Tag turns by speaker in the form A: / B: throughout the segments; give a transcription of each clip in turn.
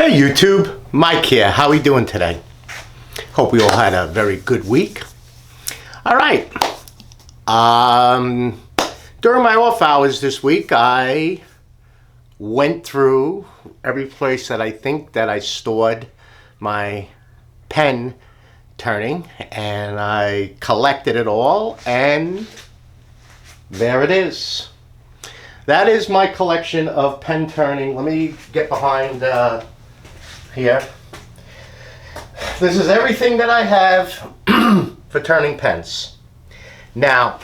A: Hey YouTube, Mike here. How we doing today? Hope we all had a very good week. All right. During my off hours this week, I went through every place that I think that I stored my pen turning, and I collected it all, and there it is. That is my collection of pen turning. Let me get behind here. This is everything that I have for turning pens. Now,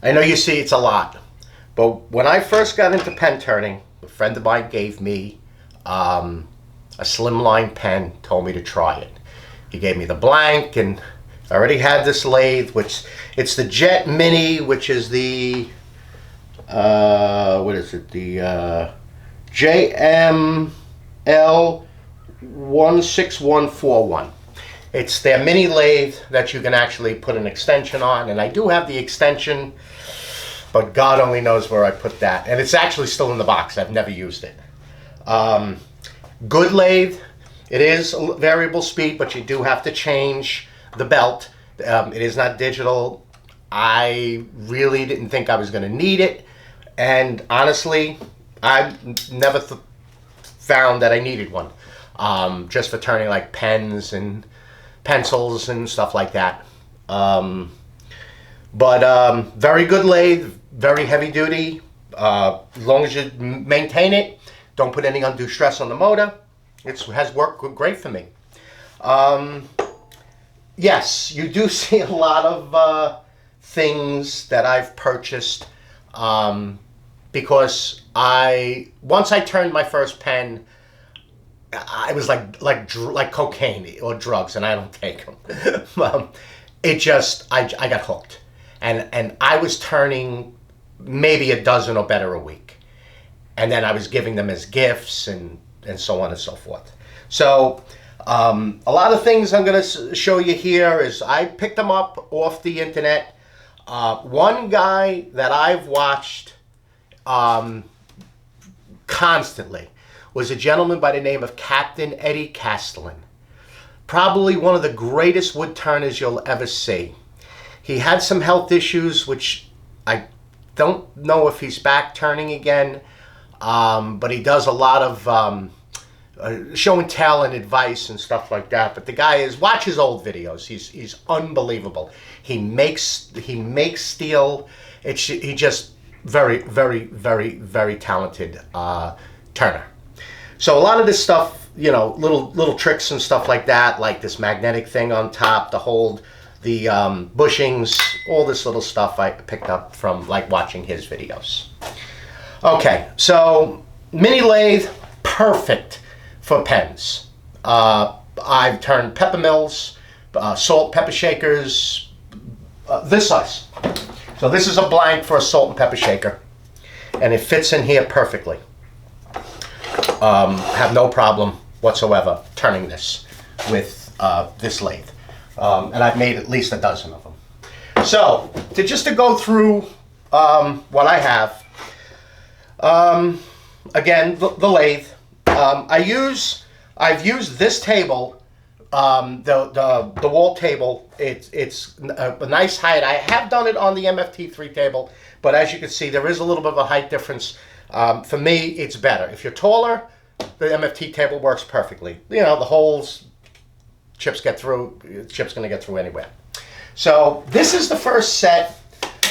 A: I know you see it's a lot, but when I first got into pen turning, a friend of mine gave me a slimline pen, told me to try it. He gave me the blank, and I already had this lathe, which it's the Jet Mini, which is the what is it? The JML 16141. It's their mini lathe that you can actually put an extension on, and I do have the extension, but God only knows where I put that. And it's actually still in the box. I've never used it. Good lathe. It is variable speed, but you do have to change the belt. It is not digital. I really didn't think I was going to need it, and honestly, I never found that I needed one. Just for turning like pens and pencils and stuff like that. Very good lathe, very heavy duty. As long as you maintain it, don't put any undue stress on the motor. It has worked great for me. Yes, you do see a lot of things that I've purchased because once I turned my first pen, I was like cocaine or drugs, and I don't take them. I got hooked, and I was turning maybe a dozen or better a week, and then I was giving them as gifts and so on and so forth. So a lot of things I'm going to show you here is I picked them up off the internet. One guy that I've watched constantly was a gentleman by the name of Captain Eddie Castellan. Probably one of the greatest wood turners you'll ever see. He had some health issues, which I don't know if he's back turning again, but he does a lot of show and tell and advice and stuff like that. But the guy watch his old videos. He's unbelievable. He makes steel. He just very, very, very, very talented turner. So a lot of this stuff, you know, little tricks and stuff like that, like this magnetic thing on top to hold the bushings, all this little stuff I picked up from like watching his videos. Okay, so mini lathe, perfect for pens. I've turned pepper mills, salt pepper shakers, this size. So this is a blank for a salt and pepper shaker, and it fits in here perfectly. Have no problem whatsoever turning this with this lathe. And I've made at least a dozen of them. So, to go through what I have, again, the lathe. I've used this table, the wall table. It's a nice height. I have done it on the MFT3 table, but as you can see, there is a little bit of a height difference. For me, it's better. If you're taller, the MFT table works perfectly. You know, the holes, chips get through, chip's going to get through anywhere. So this is the first set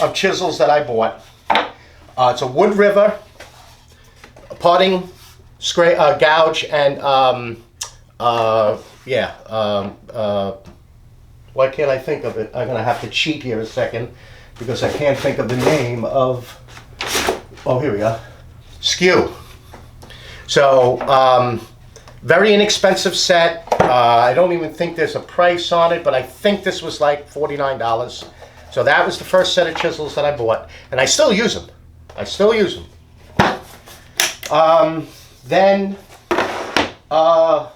A: of chisels that I bought. It's a Wood River, a parting gouge, and why can't I think of it? I'm going to have to cheat here a second because I can't think of the name of, oh, here we go. Skew. So, very inexpensive set. I don't even think there's a price on it, but I think this was like $49. So that was the first set of chisels that I bought, and I still use them. Then I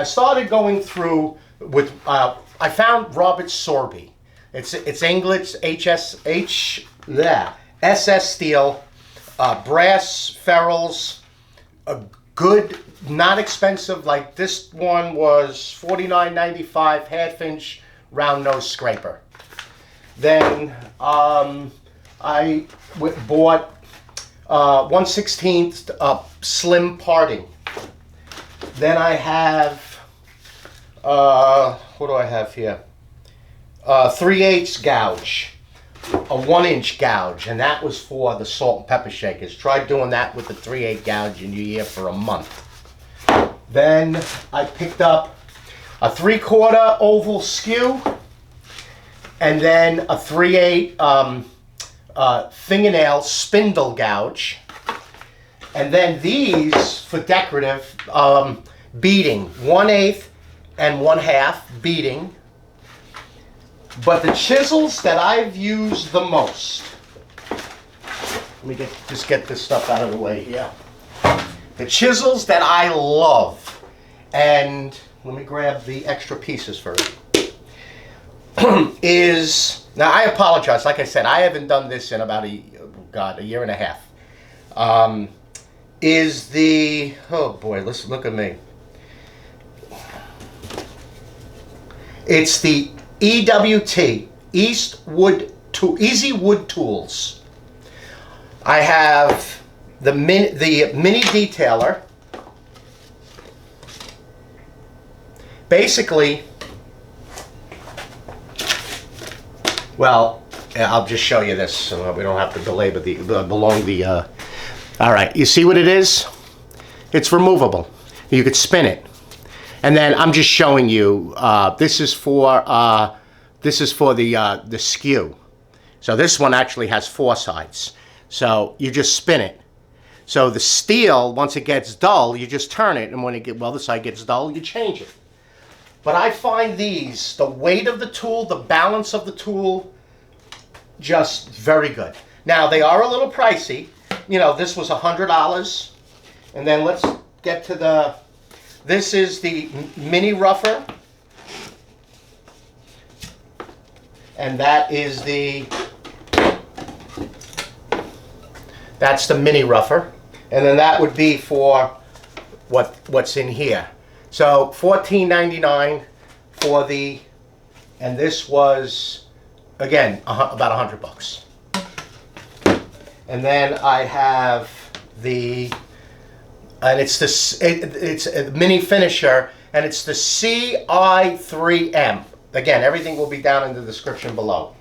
A: started going through with, I found Robert Sorby. It's English SS steel, brass ferrules, a good, not expensive, like this one was $49.95, half-inch round nose scraper. Then I bought 1/16 slim parting. Then I have, what do I have here? 3/8 gouge, a 1-inch gouge, and that was for the salt and pepper shakers. Try doing that with the 3/8 gouge and you're here for a month. Then I picked up a 3/4 oval skew, and then a 3/8 fingernail spindle gouge, and then these for decorative beading, 1/8 and 1/2 beading. But the chisels that I've used the most, let me just get this stuff out of the way here. The chisels that I love, and let me grab the extra pieces first, is, now I apologize, like I said, I haven't done this in about a year and a half, is the, oh boy, listen, look at me. It's the EWT, Easy Wood Tools. I have the mini detailer. Basically, well, I'll just show you this so we don't have to belabor all right, you see what it is? It's removable. You could spin it. And then I'm just showing you, this is for the skew. So this one actually has 4 sides. So you just spin it. So the steel, once it gets dull, you just turn it, and when this side gets dull, you change it. But I find these, the weight of the tool, the balance of the tool, just very good. Now they are a little pricey. You know, this was $100. And then let's get to this is the mini rougher. And that's the mini rougher. And then that would be for what's in here. So $14.99 for and this was, again, about $100. And then I have and it's a mini finisher, and it's the CI3M. Again, everything will be down in the description below.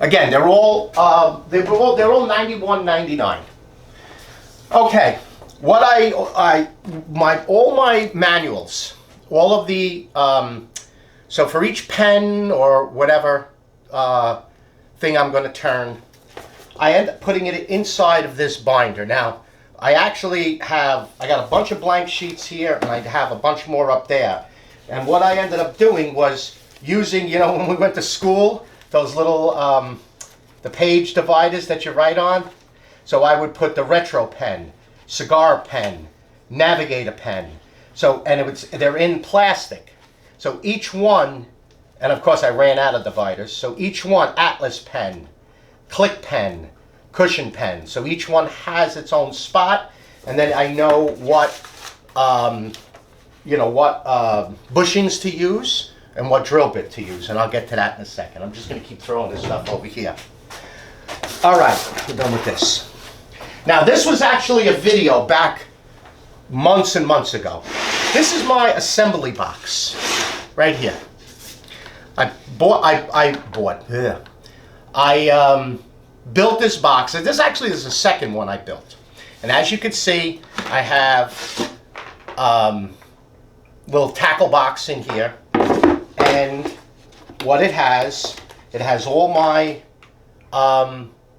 A: Again, they're all $91.99. Okay, all my manuals, all of the so for each pen or whatever thing I'm going to turn, I end up putting it inside of this binder. Now, I got a bunch of blank sheets here, and I have a bunch more up there. And what I ended up doing was using, you know, when we went to school, those little, the page dividers that you write on. So I would put the retro pen, cigar pen, navigator pen. So, and they're in plastic. So each one, and of course I ran out of dividers, so each one, atlas pen, click pen, cushion pen. So each one has its own spot, and then I know what, bushings to use and what drill bit to use, and I'll get to that in a second. I'm just going to keep throwing this stuff over here. All right, we're done with this. Now, this was actually a video back months and months ago. This is my assembly box right here. I built this box. And this actually is the second one I built. And as you can see, I have little tackle box in here. And what it has all my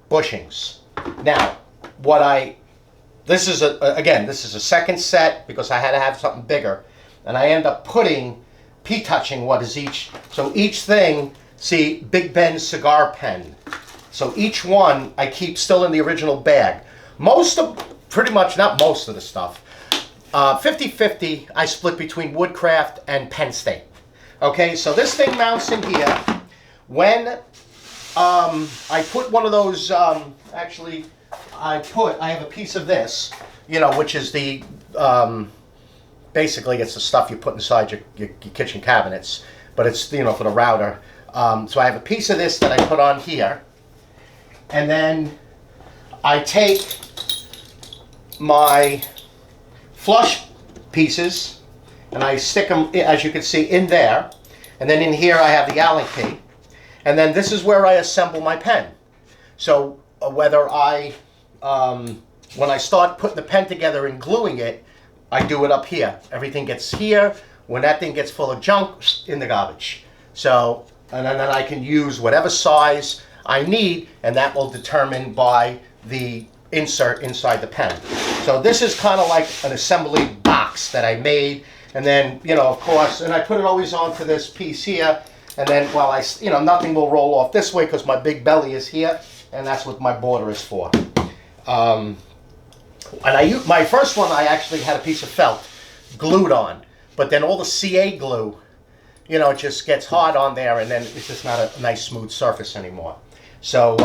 A: bushings. Now, this is a second set because I had to have something bigger. And I end up P-touching what is each. So each thing, see, Big Ben's cigar pen. So each one I keep still in the original bag. Pretty much, not most of the stuff, 50-50 I split between Woodcraft and Penn State. Okay, so this thing mounts in here. When I put one of those, actually, I have a piece of this, you know, which is the, basically it's the stuff you put inside your kitchen cabinets, but it's, you know, for the router. So I have a piece of this that I put on here, and then I take my flush pieces and I stick them, as you can see, in there, and then in here I have the Allen key, and then this is where I assemble my pen. So whether I, when I start putting the pen together and gluing it, I do it up here. Everything gets here. When that thing gets full of junk, in the garbage. So, and then I can use whatever size I need, and that will determine by the insert inside the pen. So this is kind of like an assembly box that I made, and then, you know, of course, and I put it always onto this piece here, and then while I, you know, nothing will roll off this way because my big belly is here, and that's what my border is for. And my first one, I actually had a piece of felt glued on, but then all the CA glue, you know, it just gets hard on there, and then it's just not a nice smooth surface anymore. So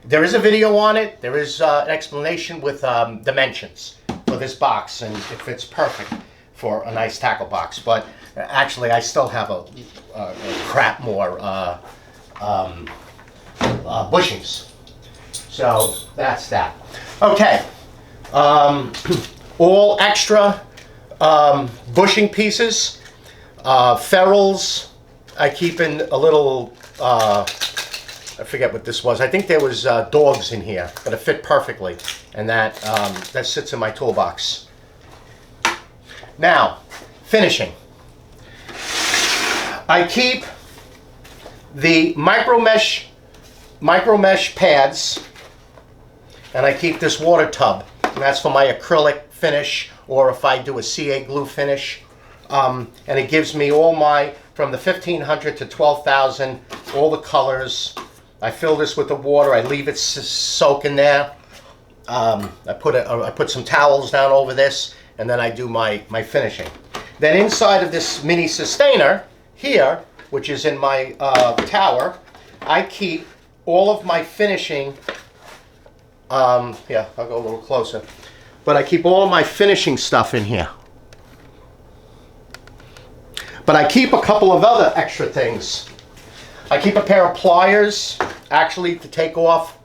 A: there is a video on it. There is an explanation with dimensions for this box, and it fits perfect for a nice tackle box. But actually, I still have a crap more bushings. So that's that. Okay. All extra bushing pieces, ferrules, I keep in a little, I forget what this was. I think there was dogs in here, but it fit perfectly, and that sits in my toolbox. Now, finishing. I keep the micro mesh pads, and I keep this water tub. And that's for my acrylic finish, or if I do a CA glue finish. And it gives me all my, from the 1500 to 12,000, all the colors. I fill this with the water. I leave it soak in there. I put some towels down over this, and then I do my finishing. Then inside of this mini sustainer here, which is in my tower, I keep all of my finishing. Yeah, I'll go a little closer. But I keep all of my finishing stuff in here. But I keep a couple of other extra things. I keep a pair of pliers, actually, to take off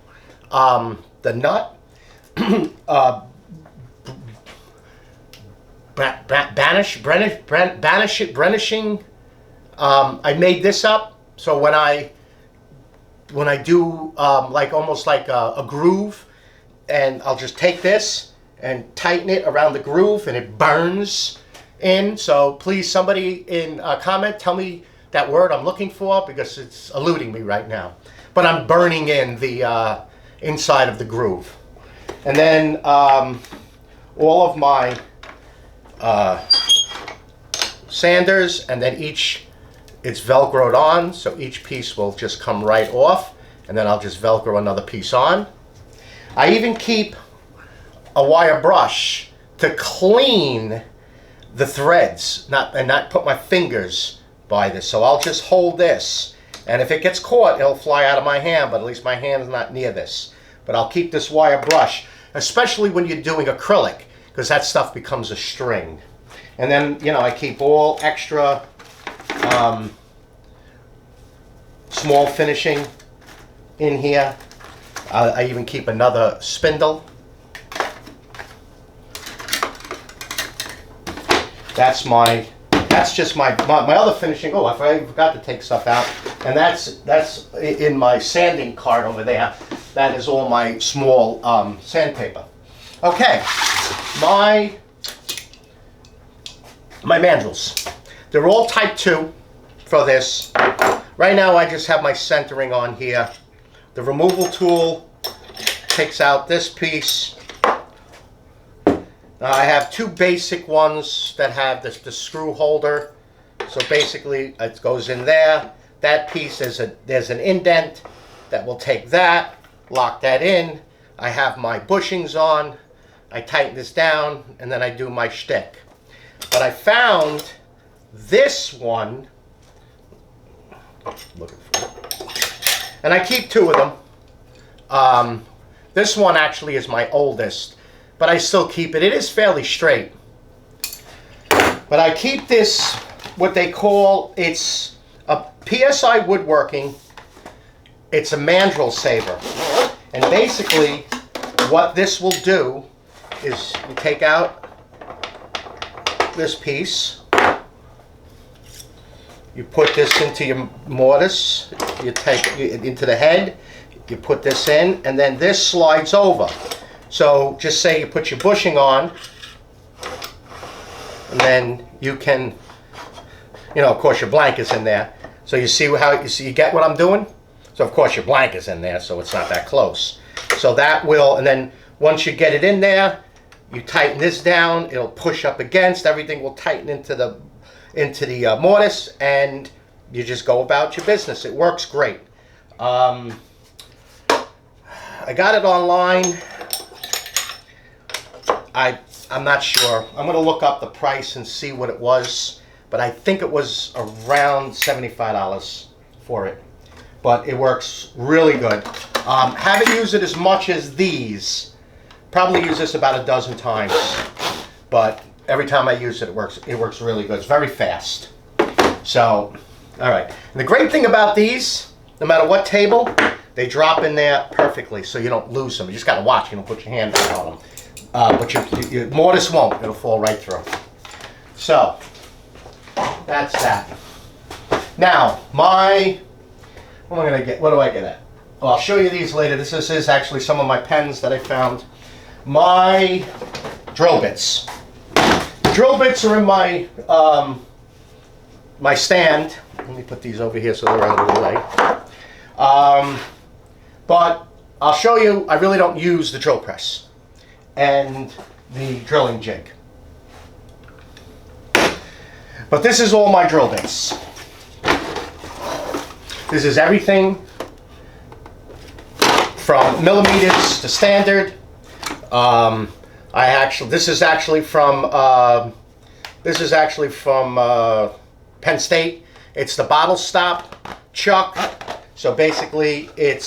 A: the nut. Burnishing. I made this up, so when I do like almost like a groove, and I'll just take this and tighten it around the groove, and it burns in. So please, somebody in a comment, tell me that word I'm looking for, because it's eluding me right now. But I'm burning in the inside of the groove. And then all of my sanders, and then it's Velcroed on, so each piece will just come right off, and then I'll just Velcro another piece on. I even keep a wire brush to clean the threads, not put my fingers by this. So I'll just hold this, and if it gets caught, it'll fly out of my hand, but at least my hand's not near this. But I'll keep this wire brush, especially when you're doing acrylic, because that stuff becomes a string. And then, you know, I keep all extra small finishing in here. I even keep another spindle. That's just my other finishing. Oh, I forgot to take stuff out. And that's in my sanding cart over there. That is all my small sandpaper. Okay, my mandrels. They're all type 2 for this. Right now I just have my centering on here. The removal tool takes out this piece. Now I have two basic ones that have the screw holder. So basically it goes in there. That piece, there's an indent that will take that, lock that in. I have my bushings on. I tighten this down, and then I do my shtick. But I found this one, looking for it. And I keep two of them. This one actually is my oldest, but I still keep it. It is fairly straight. But I keep this, what they call, it's a PSI woodworking. It's a mandrel saver. And basically, what this will do is you take out this piece, you put this into your mortise, you take it into the head, you put this in, and then this slides over. So just say you put your bushing on, and then you can, you know, of course your blank is in there. So you see how you get what I'm doing? So of course your blank is in there, so it's not that close. So that will, and then once you get it in there, you tighten this down, it'll push up against, everything will tighten into the mortise, and you just go about your business. It works great. I got it online. I'm not sure. I'm going to look up the price and see what it was, but I think it was around $75 for it. But it works really good. Haven't used it as much as these. Probably use this about a dozen times, but every time I use it, it works really good. It's very fast. So, all right. And the great thing about these, no matter what table, they drop in there perfectly, so you don't lose them. You just got to watch. You don't put your hand on them. But your mortise won't. It'll fall right through. So, that's that. Now, what am I going to get? What do I get at? Well, I'll show you these later. This is actually some of my pens that I found. My drill bits. The drill bits are in my my stand. Let me put these over here so they're out of the way. But I'll show you, I really don't use the drill press and the drilling jig. But this is all my drill bits. This is everything from millimeters to standard. This is actually from Penn State. It's the bottle stop chuck. So basically, it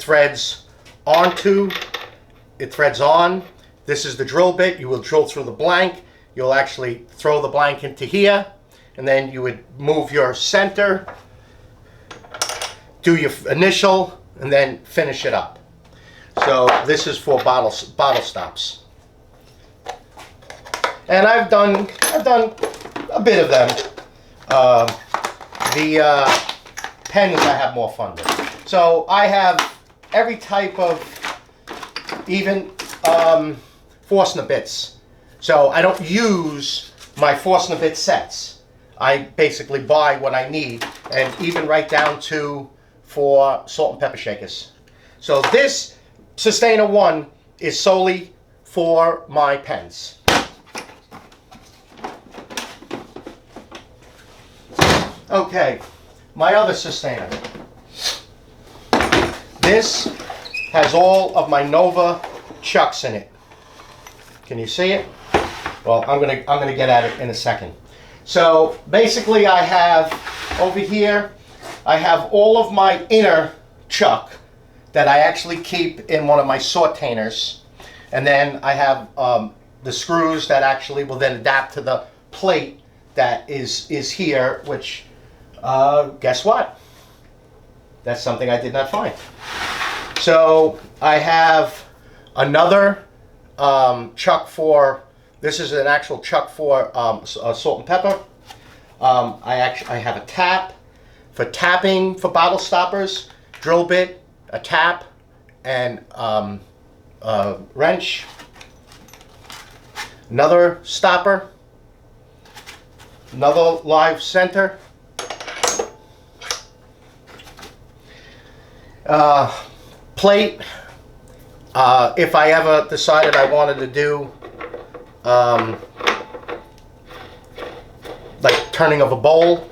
A: threads on. This is the drill bit. You will drill through the blank. You'll actually throw the blank into here, and then you would move your center, do your initial, and then finish it up. So this is for bottle stops. And I've done a bit of them. The pens I have more fun with. So I have every type of, even Forstner bits. So I don't use my Forstner bit sets. I basically buy what I need, and even right down to for salt and pepper shakers. So this Sustainer 1 is solely for my pens. Okay, my other Sustainer. This has all of my Nova chucks in it. Can you see it? Well, I'm gonna get at it in a second. So basically, I have over here, I have all of my inner chuck that I actually keep in one of my sortainers, and then I have the screws that actually will then adapt to the plate that is here, which guess what? That's something I did not find. So I have another chuck for, this is an actual chuck for salt and pepper. I have a tap for tapping for bottle stoppers, drill bit, a tap, and wrench. Another stopper, another live center. Plate, if I ever decided I wanted to do like turning of a bowl,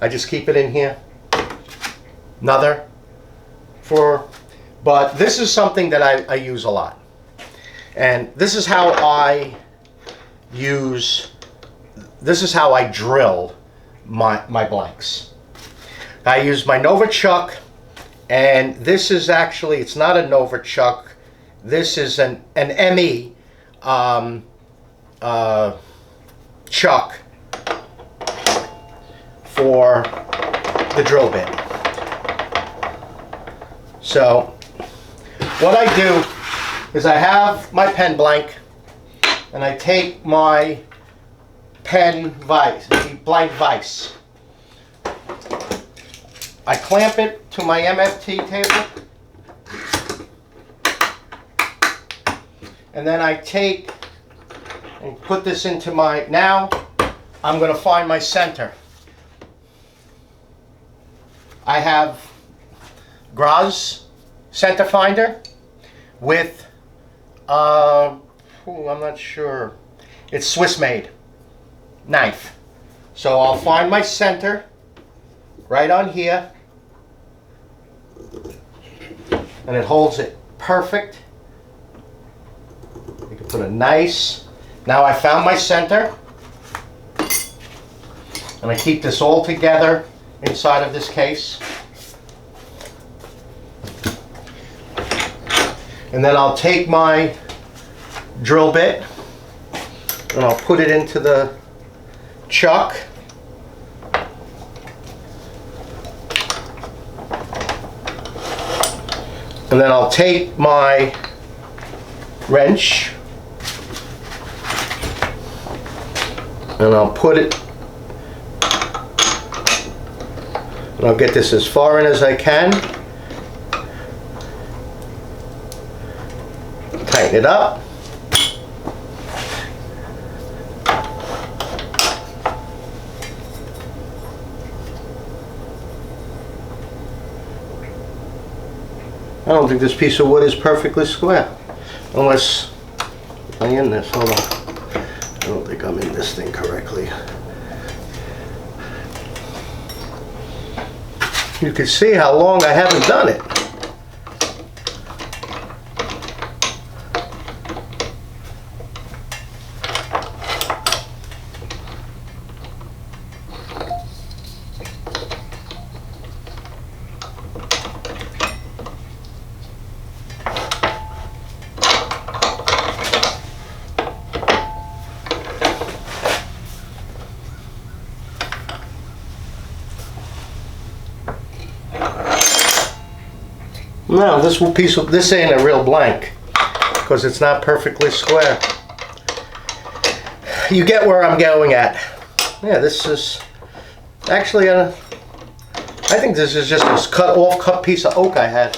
A: I just keep it in here. Another but this is something that I use a lot, and this is how I drill my blanks. I use my Nova chuck, and this is actually, it's not a Nova chuck. This is an ME chuck for the drill bit. So what I do is I have my pen blank, and I take my pen vise, blank vise. I clamp it to my MFT table, and then I take and put this into my, now I'm going to find my center. I have Graz center finder with, I'm not sure, it's Swiss made knife. So I'll find my center right on here, and it holds it perfect. You can put a nice, now I found my center, and I keep this all together inside of this case. And then I'll take my drill bit and I'll put it into the chuck. And then I'll take my wrench and I'll put it, and I'll get this as far in as I can. Tighten it up. I don't think this piece of wood is perfectly square. Unless I'm in this, hold on. I don't think I'm in this thing correctly. You can see how long I haven't done it. No, this ain't a real blank because it's not perfectly square. You get where I'm going at. Yeah, this is actually I think this is just a cut piece of oak I had.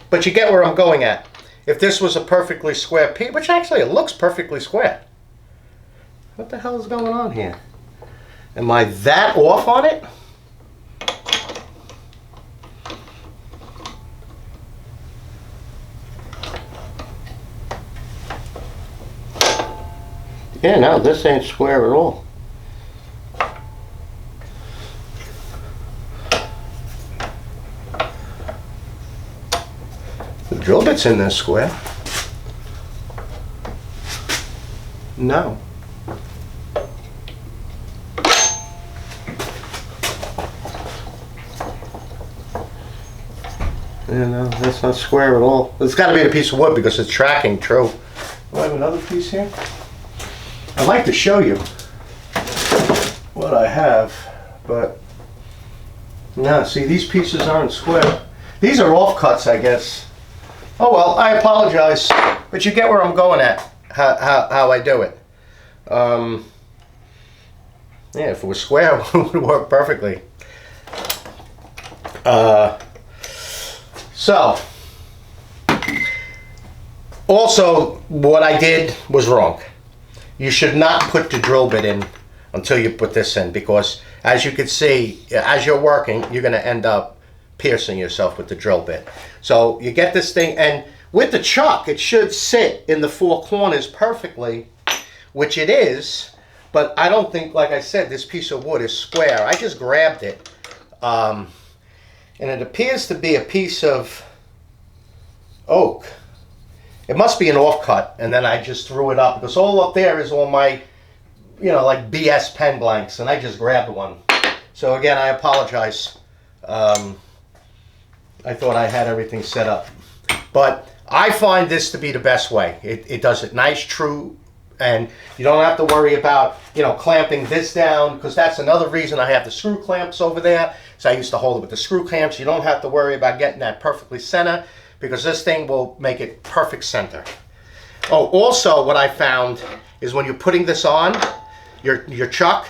A: But you get where I'm going at. If this was a perfectly square piece, which actually it looks perfectly square. What the hell is going on here? Am I that off on it? Yeah, no, this ain't square at all. The drill bit's in this square. No. Yeah, no, that's not square at all. It's got to be the piece of wood because it's tracking true. Do I have another piece here? I'd like to show you what I have, but no, see, these pieces aren't square. These are offcuts, I guess. Oh well, I apologize, but you get where I'm going at, how I do it. Yeah, if it was square, it would work perfectly. So, also, what I did was wrong. You should not put the drill bit in until you put this in, because as you can see, as you're working, you're going to end up piercing yourself with the drill bit. So you get this thing, and with the chuck, it should sit in the four corners perfectly, which it is, but I don't think, like I said, this piece of wood is square. I just grabbed it, and it appears to be a piece of oak. It must be an offcut, and then I just threw it up, because all up there is all my, you know, like BS pen blanks, and I just grabbed one. So again, I apologize I thought I had everything set up. But I find this to be the best way. It does it nice, true, and you don't have to worry about, you know, clamping this down, because that's another reason I have the screw clamps over there. So I used to hold it with the screw clamps. You don't have to worry about getting that perfectly center, because this thing will make it perfect center. Oh, also what I found is when you're putting this on, your chuck,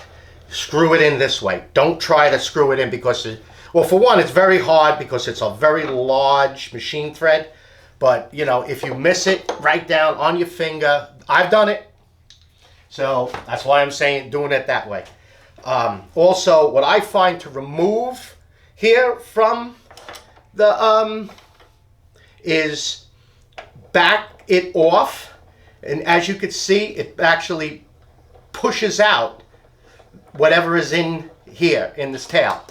A: screw it in this way. Don't try to screw it in because, well, for one, it's very hard because it's a very large machine thread. But, you know, if you miss it right down on your finger, I've done it. So that's why I'm saying doing it that way. Also, what I find to remove here from the is back it off, and as you can see, it actually pushes out whatever is in here in this tail.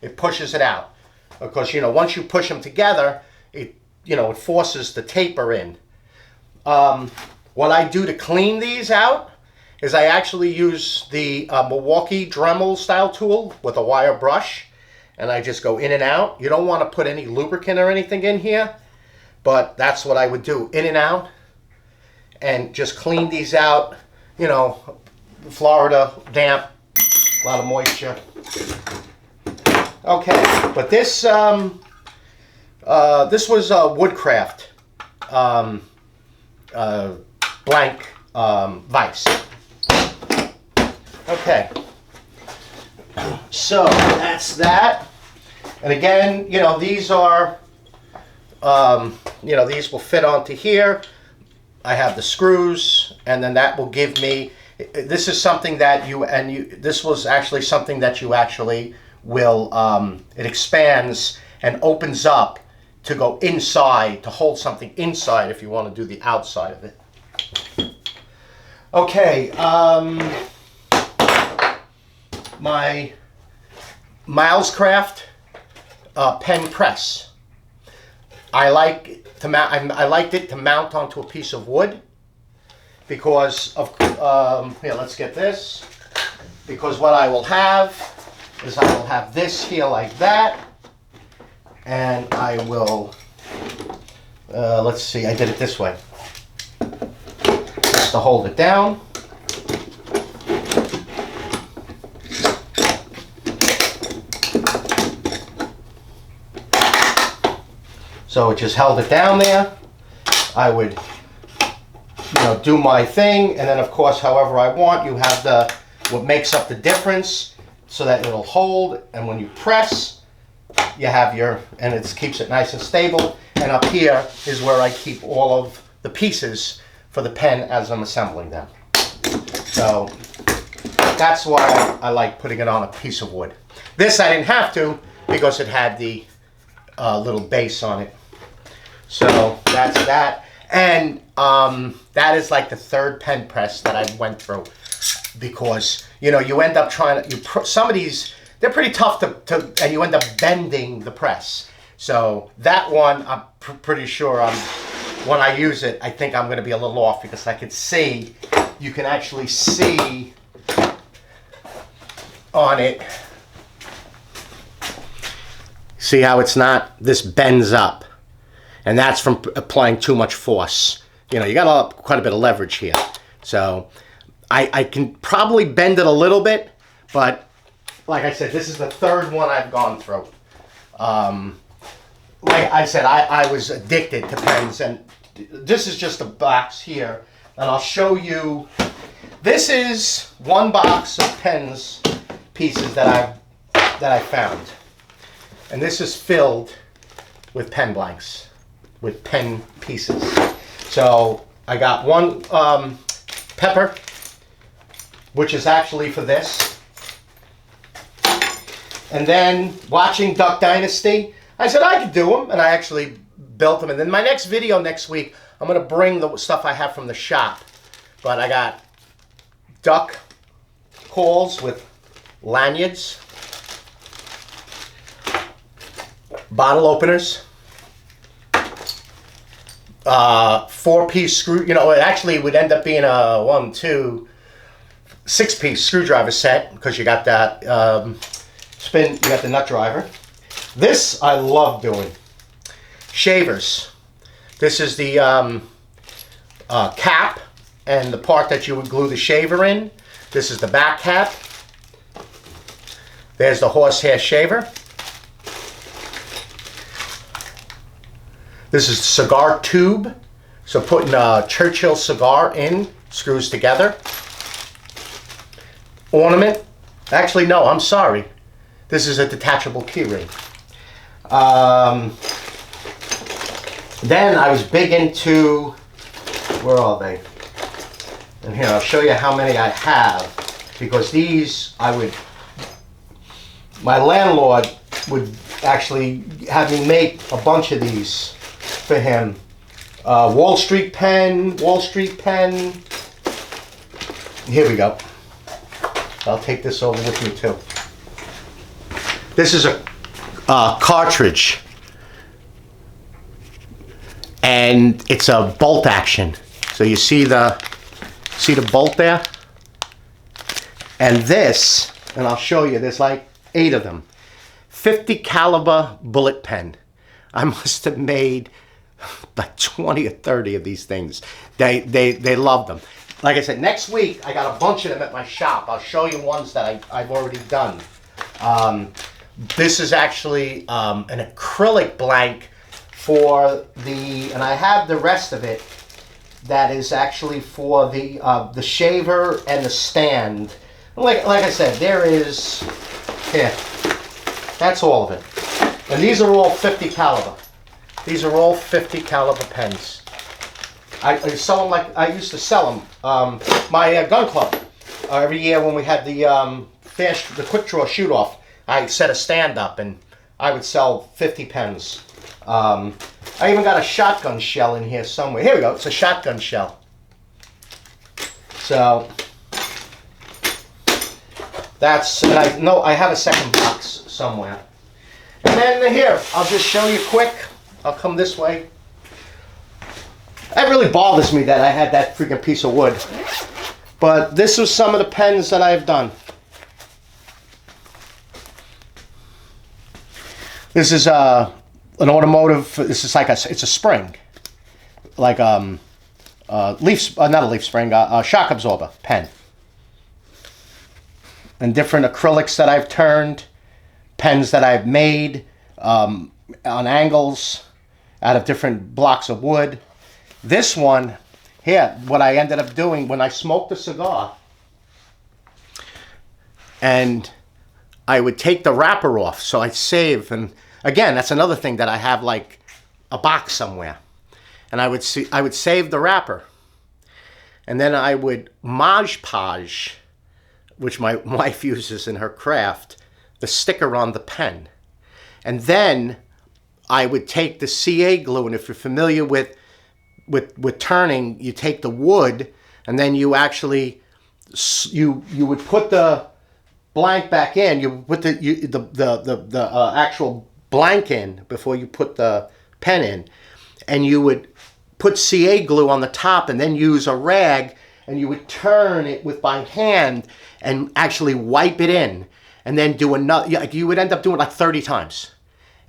A: It pushes it out because, you know, once you push them together, it, you know, it forces the taper in. What I do to clean these out is I actually use the Milwaukee Dremel style tool with a wire brush, and I just go in and out. You don't want to put any lubricant or anything in here, but that's what I would do, in and out, and just clean these out. You know, Florida, damp, a lot of moisture. Okay, but this this was a Woodcraft blank vise. Okay, so that's that. And again, you know, these are, you know, these will fit onto here. I have the screws, and then that will give me, this is something that this was actually something that you actually will, it expands and opens up to go inside, to hold something inside if you want to do the outside of it. Okay, my Milescraft pen press. I liked it to mount onto a piece of wood because of, here, let's get this, because what I will have is I will have this here like that, and I will, let's see, I did it this way, just to hold it down. So it just held it down there. I would, you know, do my thing, and then of course, however I want, you have the, what makes up the difference so that it'll hold, and when you press, you have your, and it keeps it nice and stable. And up here is where I keep all of the pieces for the pen as I'm assembling them. So that's why I like putting it on a piece of wood. This I didn't have to because it had the little base on it. So that's that. And that is like the third pen press that I went through, because, you know, you end up trying to, some of these, they're pretty tough to and you end up bending the press. So that one, I'm pretty sure when I use it, I think I'm going to be a little off, because I could see, you can actually see on it, see how it's not, this bends up. And that's from applying too much force. You know, you got quite a bit of leverage here. So I can probably bend it a little bit, but like I said, this is the third one I've gone through. Like I said, I was addicted to pens, and this is just a box here, and I'll show you. This is one box of pens pieces that I found, and this is filled with pen blanks, with pen pieces. So I got one pepper, which is actually for this. And then watching Duck Dynasty, I said I could do them, and I actually built them. And then my next video next week, I'm going to bring the stuff I have from the shop. But I got duck calls with lanyards, bottle openers, 4-piece screw, you know, it actually would end up being a 1, 2, 6-piece screwdriver set, because you got that spin, you got the nut driver. This I love doing. Shavers. This is the cap and the part that you would glue the shaver in. This is the back cap. There's the horsehair shaver. This is the cigar tube. So putting a Churchill cigar in, screws together. Ornament. Actually, no, I'm sorry. This is a detachable keyring. Then I was big into, where are they? And here, I'll show you how many I have, because these my landlord would actually have me make a bunch of these for him. Wall Street pen. Here we go. I'll take this over with me too. This is a cartridge, and it's a bolt action. So you see the bolt there, and this, and I'll show you. There's like 8 of them. 50 caliber bullet pen. I must have made like 20 or 30 of these things. They love them. Like I said, next week I got a bunch of them at my shop. I'll show you ones that I've already done. This is actually an acrylic blank for and I have the rest of it that is actually for the shaver and the stand. Like I said, there is, here, that's all of it. And these are all 50 caliber. These are all 50 caliber pens. I sell them like I used to sell them. My gun club, every year when we had the quick draw shoot off, I set a stand up and I would sell 50 pens. I even got a shotgun shell in here somewhere. Here we go. It's a shotgun shell. So that's, and I know I have a second box somewhere. And then here, I'll just show you quick. I'll come this way. It really bothers me that I had that freaking piece of wood. But this is some of the pens that I've done. This is an automotive, this is like it's a spring. Like not a leaf spring, a shock absorber pen. And different acrylics that I've turned, pens that I've made on angles out of different blocks of wood. This one here, what I ended up doing when I smoked a cigar, and I would take the wrapper off, so I'd save. And again, that's another thing that I have, like a box somewhere. And I would save the wrapper, and then I would Mod Podge, which my wife uses in her craft, the sticker on the pen. And then I would take the CA glue, and if you're familiar with turning, you take the wood, and then you actually you would put the blank back in. You put the actual blank in before you put the pen in, and you would put CA glue on the top, and then use a rag, and you would turn it by hand and actually wipe it in, and then do another. You would end up doing it like 30 times,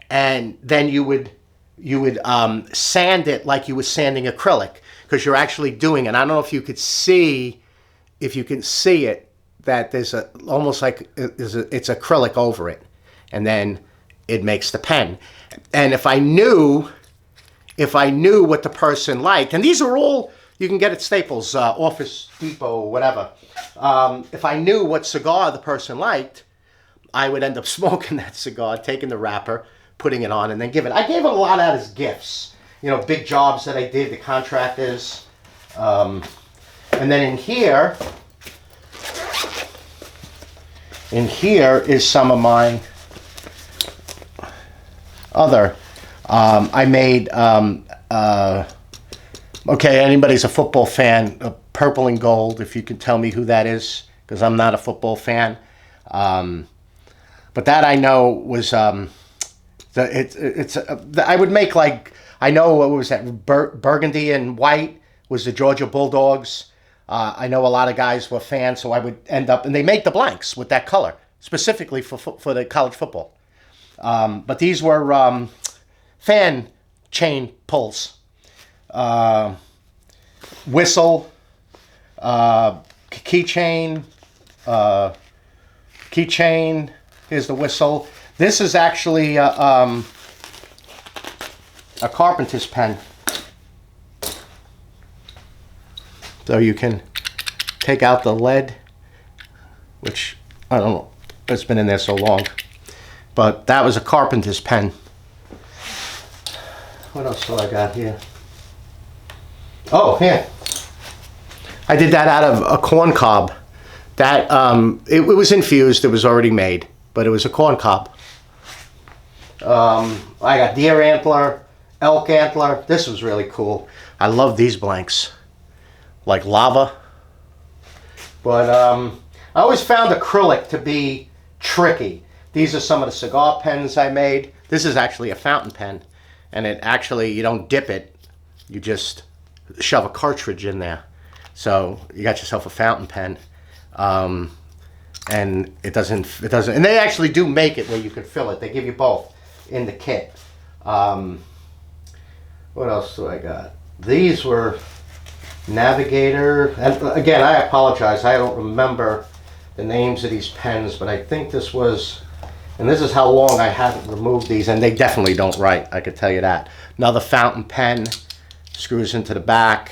A: and then you would sand it like you were sanding acrylic, because you're actually doing it. I don't know if you can see it, that there's almost like it's acrylic over it, and then it makes the pen. And if I knew what the person liked, and these are all you can get at Staples, Office Depot, whatever. If I knew what cigar the person liked, I would end up smoking that cigar, taking the wrapper, putting it on, and then give it. I gave it a lot out as gifts. Big jobs that I did, the contractors. And then in here is some of my other. I made, okay, anybody's a football fan, Purple and Gold, if you can tell me who that is, because I'm not a football fan. But that I know was, I would make, like, I know, what was that, burgundy and white was the Georgia Bulldogs. I know a lot of guys were fans, so I would end up, and they make the blanks with that color, specifically for the college football. But these were fan chain pulls. Whistle, keychain, keychain. Here's the whistle. This is actually a carpenter's pen. So you can take out the lead, which I don't know, it's been in there so long. But that was a carpenter's pen. What else do I got here? Oh, here. I did that out of a corn cob. That it was infused. It was already made, but it was a corn cob. I got deer antler, elk antler. This was really cool. I love these blanks, like lava. But I always found acrylic to be tricky. These are some of the cigar pens I made. This is actually a fountain pen, and it actually, you don't dip it. You just shove a cartridge in there. So you got yourself a fountain pen. And it doesn't, and they actually do make it where you can fill it. They give you both in the kit. What else do I got? These were Navigator, and again, I apologize, I don't remember the names of these pens, but I think this was, and this is how long I haven't removed these, and they definitely don't write, I could tell you that. Another fountain pen, screws into the back.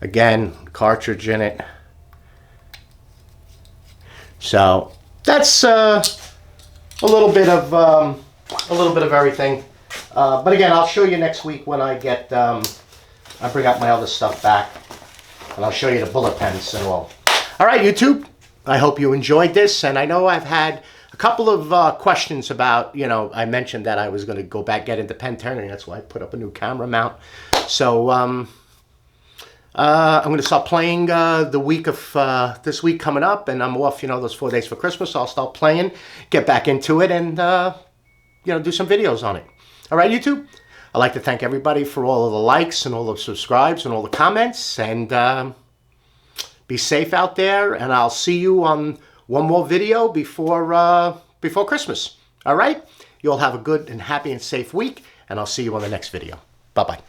A: Again, cartridge in it. So that's a little bit of everything. But again, I'll show you next week when I get I bring out my other stuff back, and I'll show you the bullet pens and all. All right, YouTube. I hope you enjoyed this, and I know I've had a couple of questions about, you know, I mentioned that I was going to go back get into pen turning. That's why I put up a new camera mount. So I'm going to start playing the week of this week coming up, and I'm off, you know, those 4 days for Christmas. So I'll start playing, get back into it, and you know, do some videos on it. All right, YouTube. I'd like to thank everybody for all of the likes and all the subscribes and all the comments, and be safe out there. And I'll see you on one more video before Christmas. All right. You all have a good and happy and safe week, and I'll see you on the next video. Bye-bye.